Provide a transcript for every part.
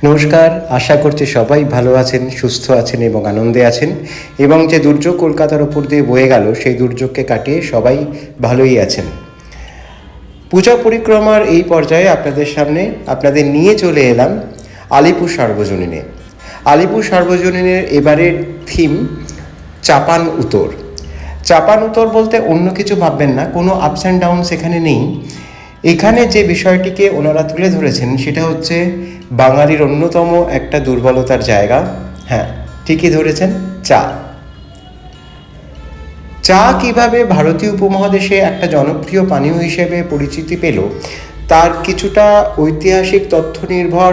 নমস্কার, আশা করছি সবাই ভালো আছেন, সুস্থ আছেন এবং আনন্দে আছেন। এবং যে দুর্যোগ কলকাতার ওপর দিয়ে বয়ে গেল, সেই দুর্যোগকে কাটিয়ে সবাই ভালোই আছেন। পূজা পরিক্রমার এই পর্যায়ে আপনাদের সামনে আপনাদের নিয়ে চলে এলাম আলিপুর সার্বজনীনে। আলিপুর সার্বজনীনের এবারের থিম চাপান উত্তর। চাপান উত্তর বলতে অন্য কিছু ভাববেন না, কোনো আপস অ্যান্ড ডাউনস এখানে নেই। এখানে যে বিষয়টিকে ওনারা তুলে ধরেছেন সেটা হচ্ছে বাঙালির অন্যতম একটা দুর্বলতার জায়গা। হ্যাঁ, ঠিকই ধরেছেন, চা। চা কিভাবে ভারতীয় উপমহাদেশে একটা জনপ্রিয় পানীয় হিসেবে পরিচিতি পেল, তার কিছুটা ঐতিহাসিক তথ্য নির্ভর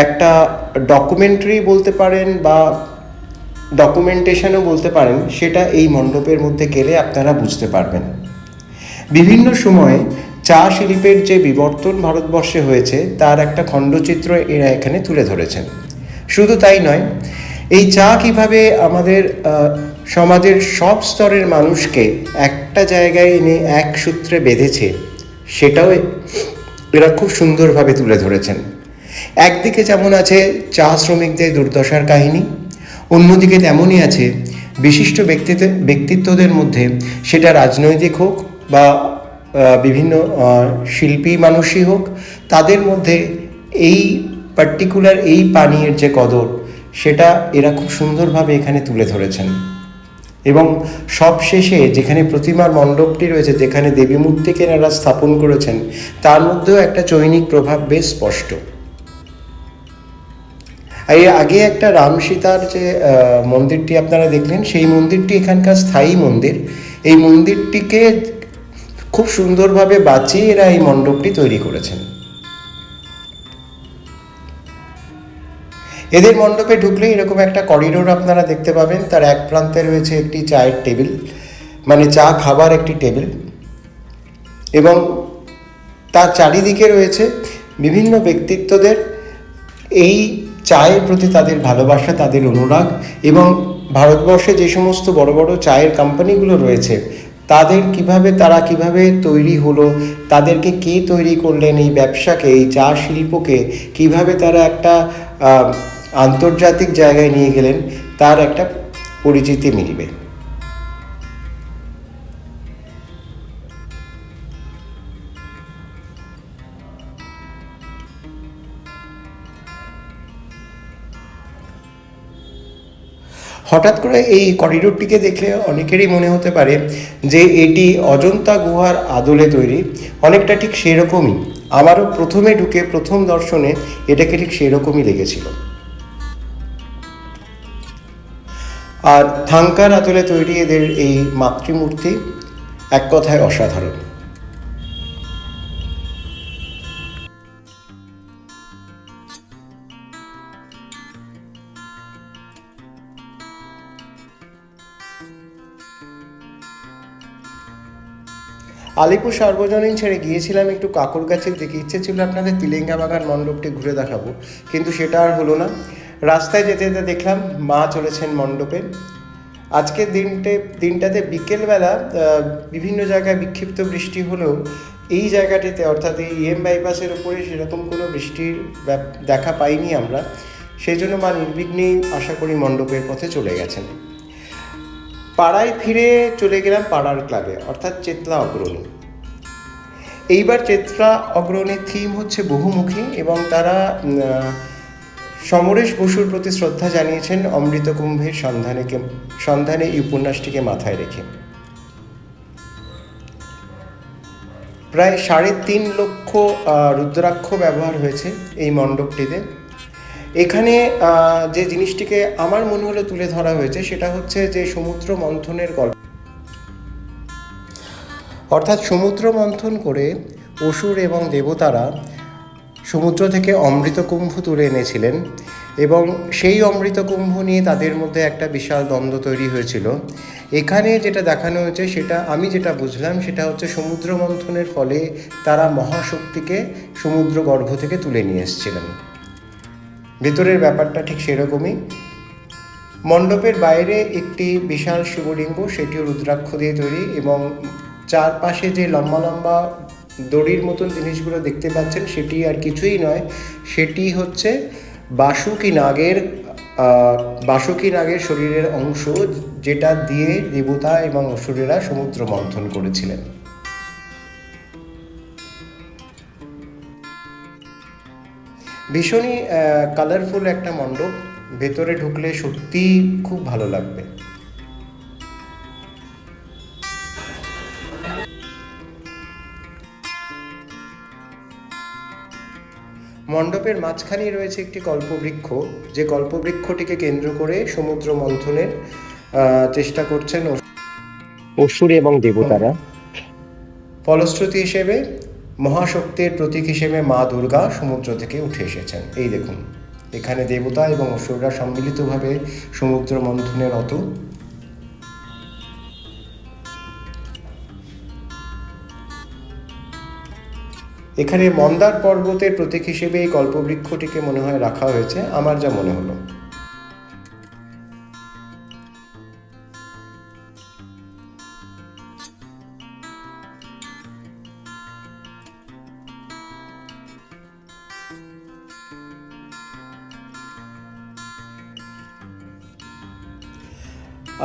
একটা ডকুমেন্টারি বলতে পারেন বা ডকুমেন্টেশনও বলতে পারেন, সেটা এই মণ্ডপের মধ্যে গেলে আপনারা বুঝতে পারবেন। বিভিন্ন সময়ে চা শিল্পের যে বিবর্তন ভারতবর্ষে হয়েছে তার একটা খণ্ডচিত্র এরা এখানে তুলে ধরেছেন। শুধু তাই নয়, এই চা কিভাবে আমাদের সমাজের সব স্তরের মানুষকে একটা জায়গায় এনে এক সূত্রে বেঁধেছে, সেটাও এরা খুব সুন্দরভাবে তুলে ধরেছেন। একদিকে যেমন আছে চা শ্রমিকদের দুর্দশার কাহিনী, অন্যদিকে তেমনই আছে বিশিষ্ট ব্যক্তিত্বদের মধ্যে, সেটা রাজনৈতিক হোক বা বিভিন্ন শিল্পী মানুষই হোক, তাদের মধ্যে এই পার্টিকুলার এই পানীয়ের যে কদর, সেটা এরা খুব সুন্দরভাবে এখানে তুলে ধরেছেন। এবং সবশেষে যেখানে প্রতিমার মণ্ডপটি রয়েছে, যেখানে দেবী মূর্তিকে এনারা স্থাপন করেছেন, তার মধ্যেও একটা চৈনিক প্রভাব বেশ স্পষ্ট। এর আগে একটা রাম সীতার যে মন্দিরটি আপনারা দেখলেন, সেই মন্দিরটি এখানকার স্থায়ী মন্দির। এই মন্দিরটিকে খুব সুন্দরভাবে বাঁচিয়ে এরা এই মণ্ডপটি তৈরি করেছেন। এদের মণ্ডপে ঢুকলে এরকম একটা করিডোর আপনারা দেখতে পাবেন। তার এক প্রান্তে রয়েছে একটি চায়ের টেবিল, মানে চা খাবার একটি টেবিল, এবং তার চারিদিকে রয়েছে বিভিন্ন ব্যক্তিত্বদের এই চায়ের প্রতি তাদের ভালোবাসা, তাদের অনুরাগ, এবং ভারতবর্ষে যে সমস্ত বড় বড় চায়ের কোম্পানিগুলো রয়েছে তারা কিভাবে তৈরি হলো, তাদেরকে কে তৈরি করলেন, এই ব্যবসাকে, এই চা শিল্পকে কিভাবে তারা একটা আন্তর্জাতিক জায়গায় নিয়ে গেলেন, তার একটা পরিচিতি মিলবে। হঠাৎ করে এই করিডোরটিকে দেখলে অনেকেরই মনে হতে পারে যে এটি অজন্তা গুহার আদলে তৈরি। অনেকটা ঠিক সেরকমই, আমারও প্রথমে ঢুকে প্রথম দর্শনে এটাকে ঠিক সেরকমই লেগেছিল। আর থাঙ্কার আদলে তৈরি এদের এই মাতৃমূর্তি এক কথায় অসাধারণ। আলিপুর সার্বজনীন ছেড়ে গিয়েছিলাম একটু কাকরগাছির দিকে। ইচ্ছে ছিল আপনাদের তিলেঙ্গা বাগান মণ্ডপটি ঘুরে দেখাবো, কিন্তু সেটা আর হলো না। রাস্তায় যেতে যেতে দেখলাম মা চলেছেন মণ্ডপে। আজকের দিনটাতে বিকেলবেলা বিভিন্ন জায়গায় বিক্ষিপ্ত বৃষ্টি হলেও এই জায়গাটিতে, অর্থাৎ এই বাইপাসের উপরে সেরকম কোনো বৃষ্টির দেখা পাইনি আমরা। সেই জন্য মা নির্বিঘ্নেই আশা করি মণ্ডপের পথে চলে গেছেন। পাড়ায় ফিরে চলে গেলাম পাড়ার ক্লাবে, অর্থাৎ চেতলা অগ্রণী। এইবার চেতলা অগ্রণীর থিম হচ্ছে বহুমুখী, এবং তারা সমরেশ বসুর প্রতি শ্রদ্ধা জানিয়েছেন অমৃত কুম্ভের সন্ধানে এই উপন্যাসটিকে মাথায় রেখে। প্রায় 3.5 লক্ষ রুদ্রাক্ষ ব্যবহার হয়েছে এই মণ্ডপটিতে। এখানে যে জিনিসটিকে আমার মনে হলো তুলে ধরা হয়েছে, সেটা হচ্ছে যে সমুদ্র মন্থনের গল্প। অর্থাৎ সমুদ্র মন্থন করে অসুর এবং দেবতারা সমুদ্র থেকে অমৃতকুম্ভ তুলে এনেছিলেন, এবং সেই অমৃতকুম্ভ নিয়ে তাদের মধ্যে একটা বিশাল দ্বন্দ্ব তৈরি হয়েছিল। এখানে যেটা দেখানো হয়েছে, সেটা আমি যেটা বুঝলাম, সেটা হচ্ছে সমুদ্র মন্থনের ফলে তারা মহাশক্তিকে সমুদ্র গর্ভ থেকে তুলে নিয়ে এসেছিলেন। ভেতরের ব্যাপারটা ঠিক সেরকমই। মণ্ডপের বাইরে একটি বিশাল শিবলিঙ্গ, সেটিও রুদ্রাক্ষ দিয়ে তৈরি, এবং চারপাশে যে লম্বা লম্বা দড়ির মতন জিনিসগুলো দেখতে পাচ্ছেন সেটি আর কিছুই নয়, সেটি হচ্ছে বাসুকি নাগের শরীরের অংশ, যেটা দিয়ে দেবতা এবং অসুরেরা সমুদ্র মন্থন করেছিলেন। ভীষণই কালারফুল একটা মণ্ডপ, ভেতরে ঢুকলে সত্যিই খুব ভালো লাগবে। মণ্ডপের মাঝখানেই রয়েছে একটি কল্পবৃক্ষ, যে কল্পবৃক্ষটিকে কেন্দ্র করে সমুদ্র মন্থনের চেষ্টা করছেন অসুর এবং দেবতারা। ফলশ্রুতি হিসেবে মহাশক্তির প্রতীক হিসেবে মা দুর্গা সমুদ্র থেকে উঠে এসেছেন। এই দেখুন, এখানে দেবতা এবং অসুররা সম্মিলিতভাবে সমুদ্র মন্থনে রত। এখানে মন্দার পর্বতের প্রতীক হিসেবে এই কল্পবৃক্ষটিকে মনে হয় রাখা হয়েছে, আমার যা মনে হলো।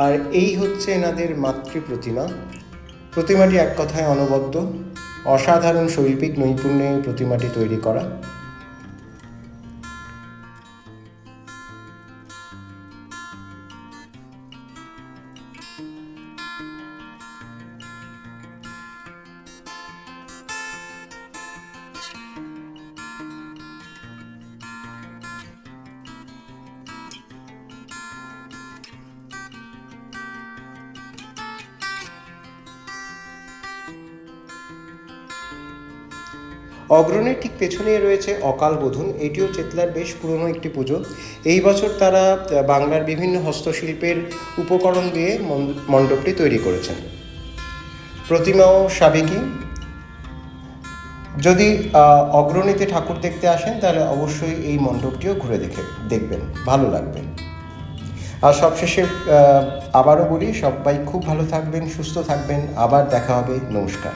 আর এই হচ্ছে এনাদের মাতৃ প্রতিমা। প্রতিমাটি এক কথায় অনবদ্য, অসাধারণ শৈল্পিক নৈপুণ্যে প্রতিমাটি তৈরি করা। অগ্রণের ঠিক পেছনেই রয়েছে অকাল বোধন। এটিও চেতলার বেশ পুরনো একটি পুজো। এই বছর তারা বাংলার বিভিন্ন হস্তশিল্পের উপকরণ দিয়ে মণ্ডপটি তৈরি করেছেন। প্রতিমাও সাবেকি। যদি অগ্রণীতে ঠাকুর দেখতে আসেন তাহলে অবশ্যই এই মণ্ডপটিও ঘুরে দেখবেন, ভালো লাগবে। আর সবশেষে আবারও বলি, সবাই খুব ভালো থাকবেন, সুস্থ থাকবেন। আবার দেখা হবে। নমস্কার।